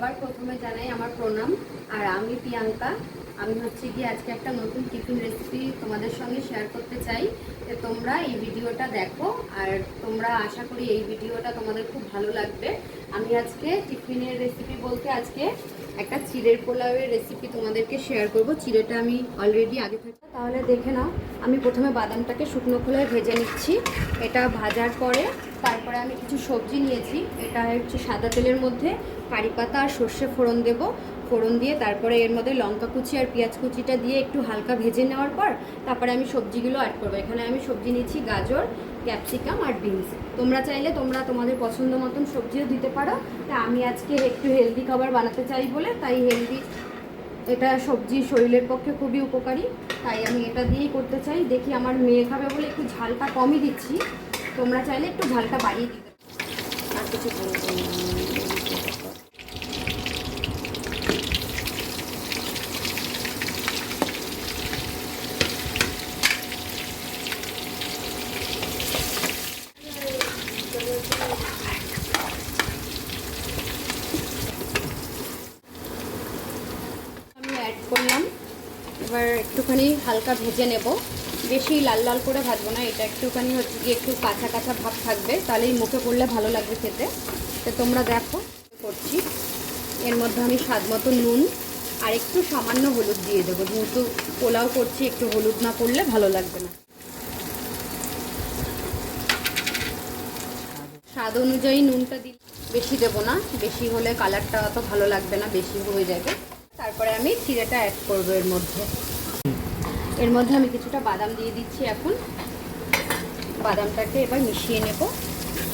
সবার প্রথমে জানাই আমার প্রণাম। আর আমি প্রিয়াঙ্কা। আমি হচ্ছে কি আজকে একটা নতুন টিফিন রেসিপি তোমাদের সঙ্গে শেয়ার করতে চাই। তো তোমরা এই ভিডিওটা দেখো, আর তোমরা আশা করি এই ভিডিওটা তোমাদের খুব ভালো লাগবে। আমি আজকে টিফিনের রেসিপি বলতে আজকে একটা চিড়ের পোলাওয়ের রেসিপি তোমাদেরকে শেয়ার করব। চিড়েটা আমি অলরেডি আগে থেকে, তাহলে দেখে নাও। আমি প্রথমে বাদামটাকে শুকনো খোলায় ভেজে নিচ্ছি। এটা ভাজার পরে তারপরে আমি কিছু সবজি নিয়েছি। এটা হচ্ছে সাদা তেলের মধ্যে কারি পাতা আর সর্ষে ফোড়ন দেব। ফোড়ন দিয়ে তারপরে এর মধ্যে লঙ্কা কুচি আর পেঁয়াজ কুচিটা দিয়ে একটু হালকা ভেজে নেওয়ার পর তারপরে আমি সবজিগুলো অ্যাড করবো। এখানে আমি সবজি নিচ্ছি গাজর, ক্যাপসিকাম আর বিনস। তোমরা চাইলে তোমরা তোমাদের পছন্দ মতন সবজিও দিতে পারো। তা আমি আজকে একটু হেলদি খাবার বানাতে চাই বলে তাই হেলদি, এটা সবজি শরীরের পক্ষে খুবই উপকারী, তাই আমি এটা দিয়েই করতে চাই। দেখি আমার মেয়ে খাবে বলে একটু ঝালটা কমই দিচ্ছি, তোমরা চাইলে একটু ঝালটা বাড়িয়ে দিতে। আর কিছু আমি অ্যাড করলাম। এবার একটুখানি হালকা ভেজে নেব, বেশি লাল লাল করে ভাজবো না। এটা একটুখানি হচ্ছে গিয়ে একটু কাঁচা কাঁচা ভাব থাকবে, তাহলেই মুখে পড়লে ভালো লাগবে খেতে। তো তোমরা দেখো করছি। এর মধ্যে আমি স্বাদ মতো নুন আর একটু সামান্য হলুদ দিয়ে দেবো, যেহেতু পোলাও করছি একটু হলুদ না পড়লে ভালো লাগবে না। স্বাদ অনুযায়ী নুনটা দিই, বেশি দেবো না, বেশি হলে কালারটা অত ভালো লাগবে না, বেশি হয়ে যাবে। তারপরে আমি চিড়েটা অ্যাড করবো এর মধ্যে। আমি কিছুটা বাদাম দিয়ে দিচ্ছি এখন। বাদামটাকে এবার মিশিয়ে নেব।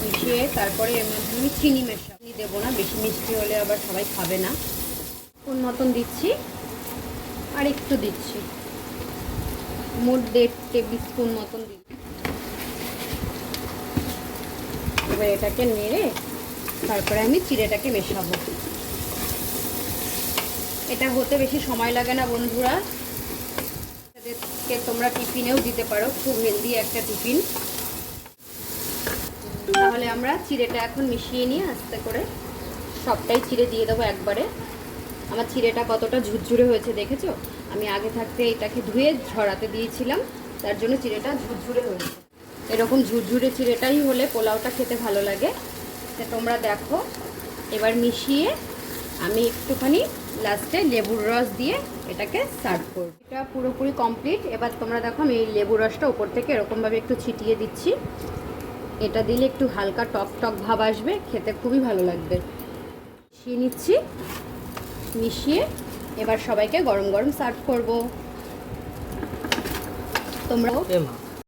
মিশিয়ে তারপরে এর মধ্যে আমি চিনি মেশাই দেবো না, বেশি মিষ্টি হলে আবার সবাই খাবে না। কোন মতন দিচ্ছি আর একটু দিচ্ছি, মোট 1.5 টেবিল স্পুন মতন দিচ্ছি। এবার এটাকে নেড়ে তারপরে আমি চিড়েটাকে মেশাবো। এটা হতে বেশি সময় লাগে না বন্ধুরা, তোমরা টিফিনেও দিতে পারো, খুব হেলদি একটা টিফিন। তাহলে আমরা চিড়েটা এখন মিশিয়ে নিয়ে আস্তে করে সবটাই চিড়ে দিয়ে দেবো একবারে। আমার চিড়েটা কতটা ঝুরঝুরে হয়েছে দেখেছো? আমি আগে থাকতে এটাকে ধুয়ে ঝরাতে দিয়েছিলাম, তার জন্য চিড়েটা ঝুরঝুরে হয়েছে। এরকম ঝুরঝুরে চিড়েটাই হলে পোলাওটা খেতে ভালো লাগে। তা তোমরা দেখো, এবার মিশিয়ে আমি একটুখানি লাস্টে লেবুর রস দিয়ে এটাকে সার্ভ করব। এটা পুরোপুরি কমপ্লিট। এবার তোমরা দেখো আমি এই লেবুর রসটা উপর থেকে এরকমভাবে একটু ছিটিয়ে দিচ্ছি। এটা দিলে একটু হালকা টক টক ভাব আসবে, খেতে খুবই ভালো লাগবে। মিশিয়ে নিচ্ছি, মিশিয়ে এবার সবাইকে গরম গরম সার্ভ করব। তোমরাও